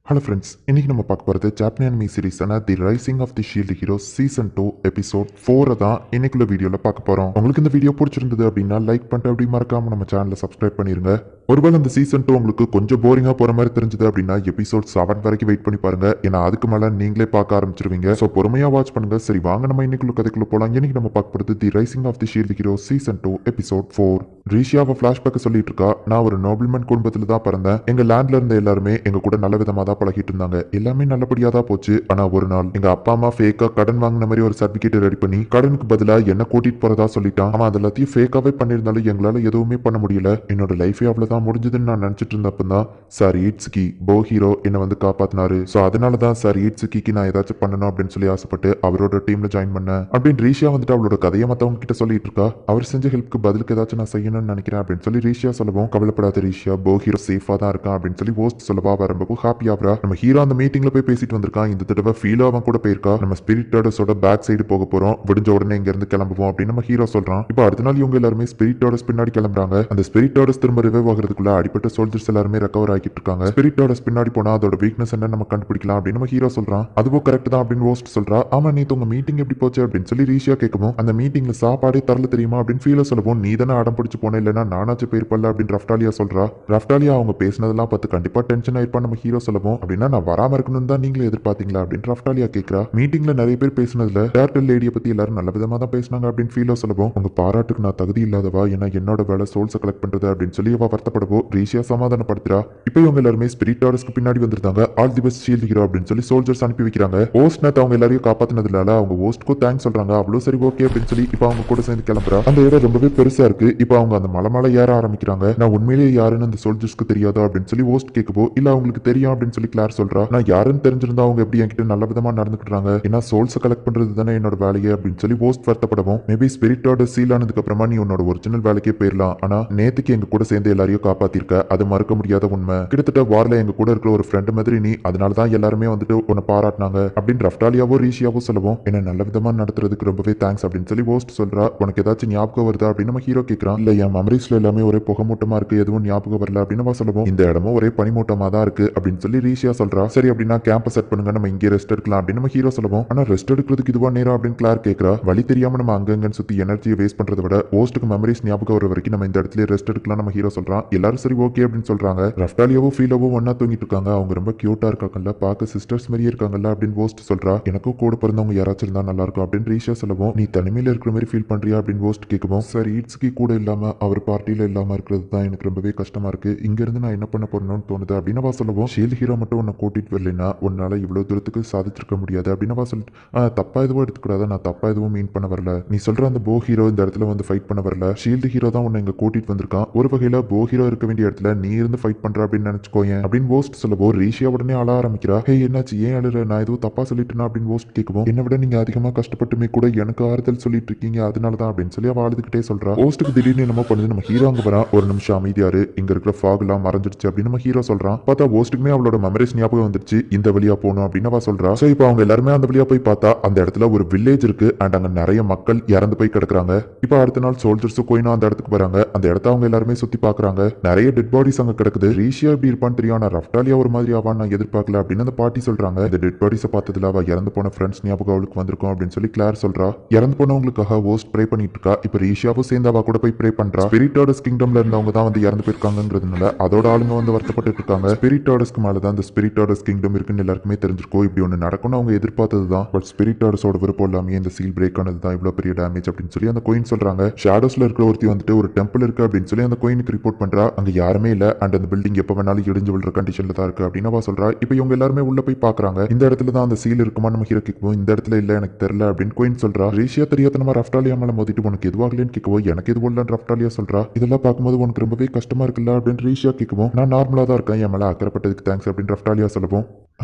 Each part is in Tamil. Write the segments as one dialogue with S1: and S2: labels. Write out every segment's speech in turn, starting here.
S1: ஹலோ ஃப்ரெண்ட்ஸ், இன்னைக்கு நம்ம பார்க்க போகிறது ஜாப்பனி அனிமி சீரிஸான the rising of the shield hero season 2 episode 4 தான் இன்னைக்குள்ள வீடியோவில் பார்க்க போகிறோம். உங்களுக்கு இந்த வீடியோ பிடிச்சிருந்தது அப்படின்னா லைக் பண்ணிட்டு அப்படி மறக்காம நம்ம சேனலை சப்ஸ்கிரைப் பண்ணிருங்க. ஒருவேளை இந்த சீசன் 2 உங்களுக்கு கொஞ்சம் போரிங்காக போகிற மாதிரி தெரிஞ்சது அப்படின்னா எபிசோட் 7 வரைக்கும் வெயிட் பண்ணி பாருங்க. ஏன்னா அதுக்கு மேலே நீங்களே பார்க்க ஆரம்பிச்சிருவீங்க. ஸோ பொறுமையாக வாட்ச் பண்ணுங்க. சரி வாங்க நம்ம இன்னைக்குள்ள கதைக்குள்ள போகலாம். இன்னைக்கு நம்ம பார்க்க போகிறது the rising of the shield hero season 2 episode 4. ரீஷியாவை ஃபிளாஷ்பேக் சொல்லிட்டு இருக்கா. நான் ஒரு நோபல்மேன் குடும்பத்தில் தான் பிறந்தேன். எங்க லேண்ட்ல இருந்த எல்லாருமே எங்க கூட நல்ல விதமாக தான் பழகிட்டு இருந்தாங்க. எல்லாமே நல்லபடியா தான் போச்சு. ஆனா ஒரு நாள் எங்க அப்பா அம்மா ஃபேக்கா கடன் வாங்கின மாதிரி ஒரு சர்டிபிகேட் ரெடி பண்ணி கடனுக்கு பதிலா என்ன கூட்டிட்டு போறதா சொல்லிட்டான். அவன் அது எல்லாத்தையும் ஃபேக்காவே பண்ணிருந்தாலும் எங்களால எதுவுமே பண்ண முடியல. என்னோட லைஃபே அவ்வளவுதான் முடிஞ்சதுன்னு நான் நினைச்சிட்டு இருந்தப்பதான் சார் ஈட்ஸ்கி போ ஹீரோ என்ன வந்து காப்பாத்தினாரு. ஸோ அதனாலதான் சார் ஈட்ஸ்கிக்கு நான் ஏதாச்சும் பண்ணணும் அப்படின்னு சொல்லி ஆசைப்பட்டு அவரோட டீம்ல ஜாயின் பண்ணேன் அப்படின்னு ரீஷியா வந்துட்டு அவளோட கதையை மத்தவங்க கிட்ட சொல்லிட்டு இருக்கா. அவர் செஞ்ச ஹெல்ப்க்கு பதிலுக்கு ஏதாச்சும் நான் செய்யணும்னு நினைக்கிறேன் அப்படின்னு சொல்லி ரீஷியா சொல்லவும், கவலைப்படாத ரீஷியா, போ ஹீரோ சேஃபா தான் இருக்கான் அப்படின்னு சொல்லி போஸ்ட் சொல்லவா ரொம்ப ஹாப்பியாவரா. நம்ம ஹீரோ அந்த மீட்டிங்ல போய் பேசிட்டு வந்திருக்கான். இந்த தடவை ஃபீலோ அவன் கூட போயிருக்கா. நம்ம ஸ்பிரிட் டாடஸோட பேக் சைடு போக போறோம், விடிஞ்ச உடனே இங்க இருந்து கிளம்புவோம் அப்படின்னு நம்ம ஹீரோ சொல்றான். இப்போ அடுத்த நாள் இவங்க எல்லாருமே ஸ்பிரிட் டாடஸ் பின்னாடி கிளம்புறாங்க. அந்த ஸ்பிரிட் டாடஸ் திரும்ப ரிவைவ் ஆகிறதுக்குள்ள அடிப்பட்ட சோல்ஜர்ஸ் எல்லாருமே ரெக்கவர் ஆகிட்டு இருக்காங்க. ஸ்பிரிட் டாடஸ் பின்னாடி போனா அதோட வீக்னஸ் என்ன நம்ம கண்டுபிடிக்கலாம் அப்படின்னு நம்ம ஹீரோ சொல்றான். அதுவும் கரெக்ட் தான் அப்படின்னு வோஸ்ட் சொல்றா. ஆமா நீ உங்க மீட்டிங் எப்படி போச்சு அப்படின்னு சொல்லி ரீஷியா கேட்கவும், அந்த மீட்டிங்ல சாப்பாடே தரல தெரியுமா அப்படின்னு ஃபீலோ சொல்லவும், நீ தானே அடம் பிடிச்சு போன, இல்லைன்னா நானாச்சும் போயிருப்பல்ல அப்படின்னு ரஃப்டாலியா சொல்றா. ரஃப்டாலியா அவங்க பேசினதெல்லாம் பார்த்து கண்டிப்பா டென்ஷன் ஆயிருப்பா நம்ம ஹீரோ சொல்லவும், அப்படின்னா நான் வராம இருக்கணும் தான் நீங்களே எதிர்பார்த்தீங்களா அப்படின்னு ரஃப்டாலியா கேட்கிறா. மீட்டிங்ல நிறைய பேர் பேசினதுல டேர்டல் லேடியை பத்தி எல்லாரும் நல்ல விதமா தான் பேசினாங்க அப்படின்னு ஃபீலோ சொல்லவும், உங்க பாராட்டுக்கு நான் தகுதி இல்லாதவா, ஏன்னா என்னோட வேலை சோல்ஸை கலெக்ட் பண்றது அப்படின்னு சொல்லி அவ வருத்தப்படவோ ரீஷியா சமாதானப்படுத்துறா. இப்போ இவங்க எல்லாருமே ஸ்பிரிட் டாடஸ்க்கு பின்னாடி வந்திருந்தாங்க. All the best shield hero அப்படின்னு சொல்லி சோல்ஜர்ஸ் அனுப்பி வைக்கிறாங்க. ஓஸ்ட் நேத்து அவங்க எல்லாரையும் காப்பாத்தினதுனால அவங்க ஓஸ்ட்க்கும் தேங்க்ஸ் சொல்றாங்க. அவ்வளவு சரி ஓகே அப்படின்னு சொல்லி இப்போ அவங்க கூட சேர்ந்து கிளம்புறா. அந்த இடம் ரொம்பவே பெருசா இருக்கு. இப்போ அவங்க அந்த மலை ஏற ஆரம்பிக்கிறாங்க. நான் உண்மையிலேயே யாருன்னு அந்த சோல்ஜர்ஸ்க்கு தெரியாதோ அப்படின்னு சொல்லி ஓஸ்ட் கேட்கவோ, இல்ல அவங்களுக்கு தெரியும் அப்படின்னு சொல்லி கிளார் சொல்றா. நான் யாருன்னு தெரிஞ்சிருந்தா அவங்க எப்படி என்கிட்ட நல்ல விதமா நடந்துக்கிறாங்க, ஏன்னா சோல்ஸை கலெக்ட் பண்றது தானே என்னோட வேலையே அப்படின்னு சொல்லி ஓஸ்ட் வருத்தப்படவும், மேபி ஸ்பிரிட்டோட சீல் ஆனதுக்கு அப்புறமா நீ உன்னோட ஒரிஜினல் வேலைக்கே போயிடலாம். ஆனா நேத்துக்கு எங்க கூட சேர்ந்து எல்லாரையும் காப்பாத்திருக்க, அது மறுக்க முடியாத உண்மை. கிட்டத்தட்ட வார்ல எங்க கூட இருக்கிற ஒரு ஃப்ரெண்ட் மாதிரி நீ, அதனாலதான் எல்லாருமே வந்துட்டு உன்னை பாராட்டினாங்க அப்படின்னு ரஃப்டாலியாவோ ரீஷியாவோ சொல்லவும், என்ன நல்ல விதமா நடத்துறதுக்கு ரொம்பவே தேங்க்ஸ் அப்படின்னு சொல்லி ஓஸ்ட் சொல்றா. உனக்கு ஏதாச்சும் ஞாபகம் வருதா அப்படின்னு நம்ம ஹீரோ கேட்கிறான். இல்ல என் மெமரிஸ்ல எல்லாமே ஒரே புகமூட்டமா இருக்கு, எதுவும் ஞாபகம் வரல அப்படின்னு சொல்லவும், இந்த இடமும் ஒரே பனிமூட்டமா தான் இருக்கு அப்படின்னு சொல்லி ரீஷியா சொல்றா. சரி அப்படின்னா கேம்ப செட் பண்ணுங்க, நம்ம இங்கே ரெஸ்ட் எடுக்கலாம் அப்படின்னு நம்ம ஹீரோ சொல்லவும், ஆனா ரெஸ்ட் எடுக்கிறதுக்கு இதுவா நேரம் அப்படின்னு கிளார் கேட்கறா. வழி தெரியாம நம்ம அங்கங்கன்னு சுத்தி எனர்ஜியை வேஸ்ட் பண்றதை விட ஓஸ்ட்டுக்கு மெமரிஸ் ஞாபகம் வர வரைக்கும் நம்ம இந்த இடத்துல ரெஸ்ட் எடுக்கலாம் நம்ம ஹீரோ சொல்றான். எல்லாரும் சரி ஓகே அப்படின்னு சொல்றாங்க. ரஃப்டாலியாவோ ஃபீலோவோ ஒன்னா தூங்கிட்டு இருக்காங்க. அவங்க ரொம்ப கியூட்டா இருக்காங்கல்ல, பார்க்க சிஸ்டர்ஸ் மாதிரியே இருக்காங்கல்ல அப்படின்னு ஓஸ்ட் சொல்றா. எனக்கும் கூட பிறந்தவங்க யாராச்சும் இருந்தா நல்லா இருக்கும் அப்படின்னு ரீஷா சொல்லவும், நீ தனிமையில இருக்கிற மாதிரி ஃபீல் பண்றியா அப்படின்னு ஓஸ்ட் கேட்கவும், சார் ஈட்ஸ்கி கூட இல்லாம அவர் பார்ட்டியில இல்லாம இருக்கிறது தான் எனக்கு ரொம்பவே கஷ்டமா இருக்கு. இங்க இருந்து நான் என்ன பண்ண போறேன்னு தோணுது அப்படின்னு சொல்லவும், ஷீல்ட் ஹீரோ மட்டும் உன்னை கூட்டிட்டு வரலைன்னா உன்னால இவ்வளவு தூரத்துக்கு சாதிச்சிருக்க முடியாது அப்படின்னு சொல்லிட்டு, தப்பா எதுவும் எடுத்துக்கூடாது, நான் தப்பா எதுவும் மீன் பண்ண வரல. நீ சொல்ற அந்த போ ஹீரோ இந்த இடத்துல வந்து ஃபைட் பண்ண வரல. ஷீல்டு ஹீரோ தான் உன்னை இங்க கூட்டிட்டு வந்திருக்கான். ஒரு வகையில போ ஹீரோ இருக்க வேண்டிய இடத்துல நீ இருந்து ஃபைட் பண்ற அப்படின்னு நினைச்சுக்கோயேன் அப்படின்னு போஸ்ட் சொல்லவோ, ரீஷியா உடனே அழ ஆரம்பிக்கிறா. ஹே என்னாச்சு, ஏன் அழுற, நான் எதுவும் தப்பா சொல்லிட்டேனா அப்படின்னு போஸ்ட் கேட்கவும், என்னை விட நீங்க அதிகமா கஷ்டப்பட்டுமே கூட எனக்கு ஆறுதல் சொல்லிட்டு இருக்கீங்க, அதனாலதான் அப்படின்னு சொல்லி அவ அழுதுகிட்டே சொல்றா. போஸ்ட்டுக்கு திடீர்னு என்னமோ பண்ணுது. நம்ம ஹீரோ அங்க வரா. ஒரு நிமிஷம் அமைதியாரு, இங்க இருக்கிற ஃபாக் எல்லாம் மறைஞ்சிடுச்சு அப்படின்னு நம்ம ஹீரோ சொல்றான். பார்த்தா போஸ்ட்டுக்குமே அவளோட மெமரிஸ் ஞாபகம் வந்துருச்சு. இந்த வழியா போகணும் அப்படின்னு அவ சொல்றா. சோ இப்போ அவங்க எல்லாருமே அந்த வழியா போய் பார்த்தா அந்த இடத்துல ஒரு வில்லேஜ் இருக்கு அண்ட் அங்க நிறைய மக்கள் இறந்து போய் கிடக்குறாங்க. இப்போ அடுத்த நாள் சோல்ஜர்ஸும் கோயினும் அந்த இடத்துக்கு வராங்க. அந்த இடத்த அவங்க எல்லாருமே சுத்தி பாக்குறாங்க. நிறைய டெட் பாடிஸ் அங்க கிடக்குது. ரீஷியா எப்படி இருப்பான்னு தெரியும், ஆனா ரஃப்டாலியா ஒரு மாதிரி ஆவான்னு நான் எதிர்பார்க்கல அப்படின்னு அந்த பாட்டி சொல்றாங்க. இந்த டெட் பாடிஸை பார்த்ததுல அவ இறந்து போன ஃப்ரெண்ட்ஸ் ஞாபகம் அவளுக்கு வந்திருக்கும் அப்படின்னு சொல்லி கிளார் சொல்றா. இறந்து போனவங்களுக்காக ஓஸ்ட் ப்ரே பண்ணிட்டு இருக்கா. இப்போ ரீஷியாவும் சேர்ந்து அவ கூட போய் ப்ரே பண்றா. ஸ்பிரிட்டோடஸ் கிங்டம்ல இருந்தவங்க தான் வந்து இறந்து போயிருக்காங்கிறதுனால அதோட ஆளுங்க வந்து வருத்தப்பட்டு இருக்காங்க. ஸ்பிரிட்டோடஸ்க்கு மேலதான் இந்த ஸ்பிரிட்டோடஸ் கிங்டம் இருக்குன்னு எல்லாருக்குமே தெரிஞ்சிருக்கும். இப்படி ஒன்று நடக்கும்னு அவங்க எதிர்பார்த்தது தான். பட் ஸ்பிரிட்டோடஸோட விருப்பம் இல்லாமே இந்த சீல் பிரேக் ஆனது தான் இவ்வளவு பெரிய டேமேஜ் அப்படின்னு சொல்லி அந்த கோயின் சொல்றாங்க. ஷேடோஸ்ல இருக்கிற ஒருத்தி வந்துட்டு ஒரு டெம்பிள் இருக்கு அப்படின்னு சொல்லி அந்த கோயினுக்கு ரிப்போர்ட் பண்றா. அங்க யாருமே இல்ல அண்ட் அந்த பில்டிங் எப்ப வேணாலும் இடிஞ்சு விழுற கண்டிஷன்ல தான் இருக்கு அப்படின்னு அவ சொல்றா. இப்போ இவங்க எல்லாருமே உள்ள போய் பாக்குறாங்க. இந்த இடத்துல தான் அந்த சீல் இருக்குமா நம்ம ஹீரோ கேட்கவும், இந்த இடத்துல இல்ல எனக்கு தெரியல அப்படின்னு கோயின் சொல்றா. ரீஷியா தெரியாதனமா ரஃப்டாலியா மேல மோதிட்டு உனக்கு எதுவாகலன்னு கேட்கவும், எனக்கு எதுவும் இல்லைன்னு ரஃப்டாலியா சொல்றா. இதெல்லாம் பார்க்கும்போது உனக்கு ரொம்பவே கஷ்டமா இருக்குல்ல அப்படின்னு ரீஷியா கேட்கவும், நான் நார்மலா தான் இருக்கேன், என் மேல அக்கறைப்பட்டதுக்கு தேங்க்ஸ் அப்படின்னு ரஃப்டாலியா சொல்லவும்,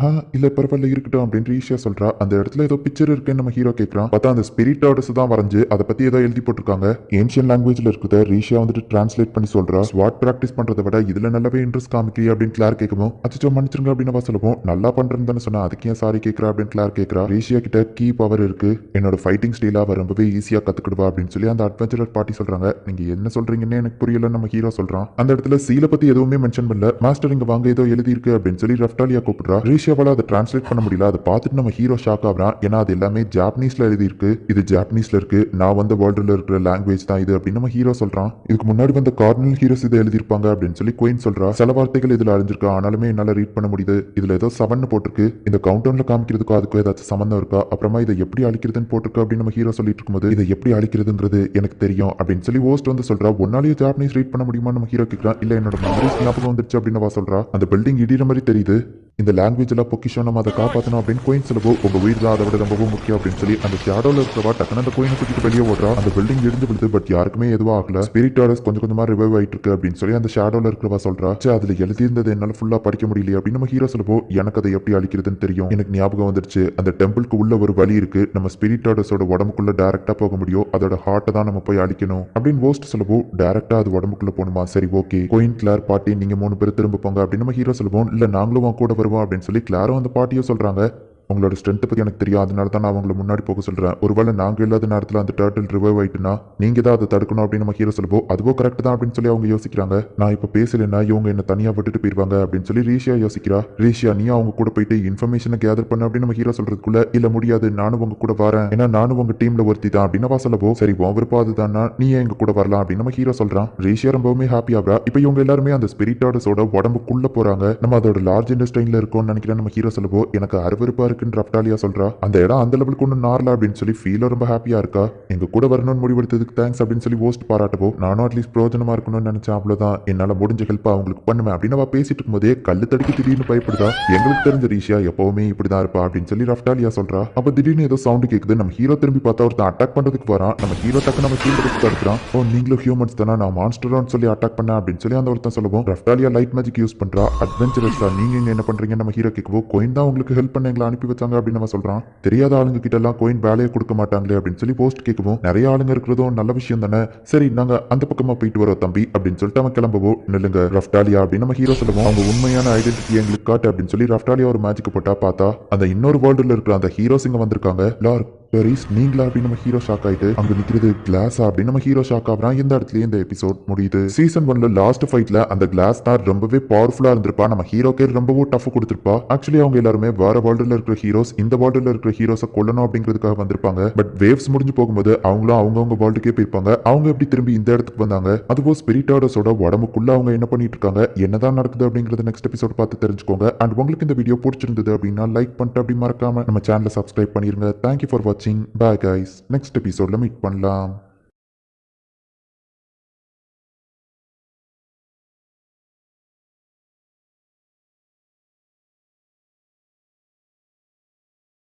S1: இல்ல பரவாயில்ல இருக்கட்டும் அப்படின்னு ஈஷியா சொல்றா. அந்த இடத்துல ஏதோ பிக்சர் இருக்குன்னு நம்ம ஹீரோ கேட்கறான். பார்த்தா அந்த ஸ்பிரிட் ஆர்டர்ஸ் தான் வரைஞ்சு அதை பத்தி ஏதோ எழுதி போட்டிருக்காங்க. ஏன்ஷியன் லாங்குவேஜ்ல இருக்குது. ரீஷியா வந்துட்டு டிரான்ஸ்லேட் பண்ணி சொல்றா. ஸ்வாட் பிராக்டிஸ் பண்றதை விட இதுல நல்லாவே இன்ட்ரெஸ்ட் காமிக்கலையே அப்படின்னு கிளார் கேட்கவும், அச்சோ மன்னிச்சிருங்க அப்படின்னு அவ சொல்லுவோம். நல்லா பண்றேன்னு தானே சொன்னா, அதுக்கு ஏன் சாரி கேட்கறா அப்படின்னு கிளார் கேட்கறா. ரீஷியா கிட்ட கீ பவர் இருக்கு, என்னோட ஃபைட்டிங் ஸ்டைலா அவ ரொம்பவே ஈஸியா கத்துக்கிடுவா அப்படின்னு சொல்லி அந்த அட்வென்ச்சரர் பார்ட்டி சொல்றாங்க. நீங்க என்ன சொல்றீங்கன்னு எனக்கு புரியல நம்ம ஹீரோ சொல்றான். அந்த இடத்துல சீலை பத்தி எதுவுமே மென்ஷன் பண்ணல. மாஸ்டர் இங்க வாங்க ஏதோ எழுதி இருக்கு அப்படின்னு சொல்லி ரஃப்டாலியா கூப்பிடுறா. ரீஷியாவால அதை டிரான்ஸ்லேட் பண்ண முடியல. அதை பார்த்துட்டு நம்ம ஹீரோ ஷாக் ஆகுறான். ஏன்னா அது எல்லாமே ஜாப்பனீஸ்ல எழுதி இருக்கு. இது ஜாப்பனீஸ்ல இருக்கு. நான் வந்த வேர்ல்டுல இருக்கிற லாங்குவேஜ் தான் இது அப்படின்னு நம்ம ஹீரோ சொல்றான். இதுக்கு முன்னாடி வந்த கார்டினல் ஹீரோஸ் இதை எழுதியிருப்பாங்க அப்படின்னு சொல்லி குயின் சொல்றா. சில வார்த்தைகள் இதுல அழிஞ்சிருக்கா, ஆனாலுமே என்னால ரீட் பண்ண முடியுது. இதுல ஏதோ 7 போட்டிருக்கு. இந்த கவுண்டவுன்ல காமிக்கிறதுக்கும் அதுக்கும் ஏதாச்சும் சம்பந்தம் இருக்கா? அப்புறமா இதை எப்படி அழிக்கிறதுன்னு போட்டிருக்கு அப்படின்னு நம்ம ஹீரோ சொல்லிட்டு இருக்கும்போது, இதை எப்படி அழிக்கிறதுங்கிறது எனக்கு தெரியும் அப்படின்னு சொல்லி ஓஸ்ட் வந்து சொல்றா. ஒன்னாலேயே ஜாப்பனீஸ் ரீட் பண்ண முடியுமா நம்ம ஹீரோ கேட்கறான். இல்ல என்னோட மெமரிஸ் ஞாபகம் வந்துருச்சு அப்படின்னு சொல்றா. அந்த பில்டிங் இடிற மாதிரி தெரியுது. இந்த லாங்குவேஜ் எல்லாம் பொக்கிஷம் நம்ம அதை காப்பாற்றணும் அப்படின்னு கோயின் சொல்லவோ, உங்க உயிர் தான் அதை விட ரொம்பவும் முக்கியம் அப்படின்னு சொல்லி அந்த ஷேடோல இருக்கிறவா டக்குனு அந்த கோயினை தூக்கிட்டு வெளியே ஓடுறா. அந்த பில்டிங் இடிஞ்சு விடுது. பட் யாருக்குமே எதுவும் ஆகல. ஸ்பிரிட் ஆர்டர்ஸ் கொஞ்சம் கொஞ்சமா ரிவைவ் ஆயிட்டு இருக்கு அப்படின்னு சொல்லி அந்த ஷேடோல இருக்கிறவா சொல்றா. அதுல எழுதியிருந்தது என்னால ஃபுல்லா படிக்க முடியல அப்படின்னு நம்ம ஹீரோ சொல்லவோ, எனக்கு அதை எப்படி அழிக்கிறதுன்னு தெரியும். எனக்கு ஞாபகம் வந்துருச்சு. அந்த டெம்பிளுக்கு உள்ள ஒரு வழி இருக்கு. நம்ம ஸ்பிரிட் ஆர்டர்ஸோட உடம்புக்குள்ள டைரக்டா போக முடியும். அதோட ஹார்ட்டை தான் நம்ம போய் அழிக்கணும் அப்படின்னு ஓஸ்ட் சொல்லவோ, டைரக்டா அது உடம்புக்குள்ள போகணுமா? சரி ஓகே, கோயின் கிளார் பாட்டி நீங்க 3 பேர் திரும்ப போங்க அப்படின்னு நம்ம ஹீரோ சொல்லுவோம். இல்ல நாங்களும் கூட வருவோம் அப்படின்னு சொல்லி கிளாரும் அந்த பாட்டியும் சொல்றாங்க. உங்களோட ஸ்ட்ரென்த்தை பற்றி எனக்கு தெரியும், அதனால தான் நான் அவங்கள முன்னாடி போக சொல்கிறேன். ஒருவேளை நாங்கள் இல்லாத நேரத்தில் அந்த டர்ட்டில் ரிவைவ் ஆயிட்டுனா நீங்கள் தான் அதை தடுக்கணும் அப்படின்னு நம்ம ஹீரோ சொல்லுவோம். அதுவோ கரெக்ட் தான் அப்படின்னு சொல்லி அவங்க யோசிக்கிறாங்க. நான் இப்போ பேசலைன்னா இவங்க என்ன தனியாக விட்டுட்டு போயிடுவாங்க அப்படின்னு சொல்லி ரீஷியா யோசிக்கிறா. ரீஷியா நீ அவங்க கூட போயிட்டு இன்ஃபர்மேஷனை கேதர் பண்ண அப்படின்னு நம்ம ஹீரோ சொல்றதுக்குள்ள, இல்லை முடியாது நானும் உங்க கூட வரேன், ஏன்னா நானும் உங்க டீம்ல ஒருத்தி தான் அப்படின்னு சொல்லவும், சரி உன் விருப்பம் அதுதானா, நீ எங்க கூட வரலாம் அப்படின்னு நம்ம ஹீரோ சொல்றான். ரீஷியா ரொம்பவுமே ஹாப்பி ஆகிறா. இப்போ இவங்க எல்லாருமே அந்த ஸ்பிரிட் ஆர்டர்ஸோட உடம்புக்குள்ள போறாங்க. நம்ம அதோட லார்ஜ் இண்டஸ்ட்ரியில இருக்கோம்னு நினைக்கிறேன் நம்ம ஹீரோ சொல்லுவோம். எனக்கு அருவருப்பா இருக்குன்னு ரஃப்டாலியா சொல்றா. அந்த இடம் அந்த லெவலுக்கு ஒன்றும் நார்ல அப்படின்னு சொல்லி ஃபீல் ரொம்ப ஹாப்பியா இருக்கா. எங்க கூட வரணும்னு முடிவெடுத்ததுக்கு தேங்க்ஸ் அப்படின்னு சொல்லி ஓஸ்ட் பாராட்டவோ, நானும் அட்லீஸ்ட் பிரயோஜனமா இருக்கணும்னு நினைச்சேன், அவ்வளவுதான், என்னால முடிஞ்ச ஹெல்ப் அவங்களுக்கு பண்ணுவேன் அப்படின்னு அவ பேசிட்டு இருக்கும்போதே கல்லு தடுக்கி திடீர்னு பயப்படுதா. எங்களுக்கு தெரிஞ்ச ரீஷியா எப்பவுமே இப்படிதான் இருப்பா அப்படின்னு சொல்லி ரஃப்டாலியா சொல்றா. அப்ப திடீர்னு ஏதோ சவுண்ட் கேக்குது. நம்ம ஹீரோ திரும்பி பார்த்தா ஒருத்தன் அட்டாக் பண்றதுக்கு வரான். நம்ம ஹீரோ டக்கு நம்ம ஷீல்டு வச்சு தடுக்கிறான். ஓ நீங்களும் ஹியூமன்ஸ் தானே, நான் மான்ஸ்டர்னு சொல்லி அட்டாக் பண்ண அப்படின்னு சொல்லி அந்த ஒருத்தன் சொல்லுவோம். ரஃப்டாலியா லைட் மேஜிக் யூஸ் பண்றா. அட்வென்ச்சரஸா நீங்க இங்க என்ன பண்றீங்க நம்ம ஹீரோ கேட்கவோ, கோயின் தான் உங்களுக்கு ஹெல்ப் பண்ண எங்களை அனுப்பி வச்சாங்க அப்படின்னு நம்ம சொல்றான். தெரியாத ஆளுங்க கிட்ட எல்லாம் கோயின் வேலையை கொடுக்க மாட்டாங்களே அப்படின்னு சொல்லி போஸ்ட் கேட்கவும், நிறைய ஆளுங்க இருக்கிறதும் நல்ல விஷயம் தானே, சரி நாங்க அந்த பக்கமா போயிட்டு வரோம் தம்பி அப்படின்னு சொல்லிட்டு அவன் கிளம்பவும், நில்லுங்க ரஃப்டாலியா அப்படின்னு நம்ம ஹீரோ சொல்லுவோம். அவங்க உண்மையான ஐடென்டிட்டி எங்களுக்கு காட்டு அப்படின்னு சொல்லி ரஃப்டாலியா ஒரு மேஜிக் போட்டா பார்த்தா அந்த இன்னொரு வேர்ல்டுல இருக்கிற அந்த ஹீரோஸ் இங்க வந்திருக்காங்க. லார்க் பெரிஸ் நீங்களா அப்படின்னு நம்ம ஹீரோ ஷாக் ஆயிட்டு, அங்க நிக்கிறது கிளாஸா அப்படின்னு நம்ம ஹீரோ ஷாக் ஆகுறான். இந்த இடத்துல இந்த எபிசோட் முடியுது. சீசன் 1ல லாஸ்ட் ஃபைட்ல அந்த கிளாஸ் தான் ரொம்பவே பவர்ஃபுல்லா இருந்திருப்பா. நம்ம ஹீரோக்கே ரொம்பவும் டஃப் கொடுத்திருப்பா. ஆக்சுவலி அவங்க எல்லாருமே வேற வேர்ல்டுல இருக்கிற ஹீரோஸ் இந்த வேர்ல்டுல இருக்கிற ஹீரோஸை கொல்லணும் அப்படிங்கிறதுக்காக வந்திருப்பாங்க. பட் வேவ்ஸ் முடிஞ்சு போகும்போது அவங்களும் அவங்கவுங்க வேர்ல்டுக்கே போயிருப்பாங்க. அவங்க எப்படி திரும்பி இந்த இடத்துக்கு வந்தாங்க, அதுவும் ஸ்பிரிட் ஆர்டர்ஸோட உடம்புக்குள்ள அவங்க என்ன பண்ணிட்டு இருக்காங்க, என்னதான் நடக்குது அப்படிங்கறது நெக்ஸ்ட் எபிசோட் பார்த்து தெரிஞ்சுக்கோங்க. அண்ட் உங்களுக்கு இந்த வீடியோ பிடிச்சிருந்தது அப்படின்னா லைக் பண்ணிட்டு அப்படி மறக்காம நம்ம சேனலை சப்ஸ்கிரைப் பண்ணிருங்க. தேங்க்யூ ஃபார் வாட்சிங். Bye guys. நெக்ஸ்ட் எபிசோட்ல மீட் பண்ணலாம்.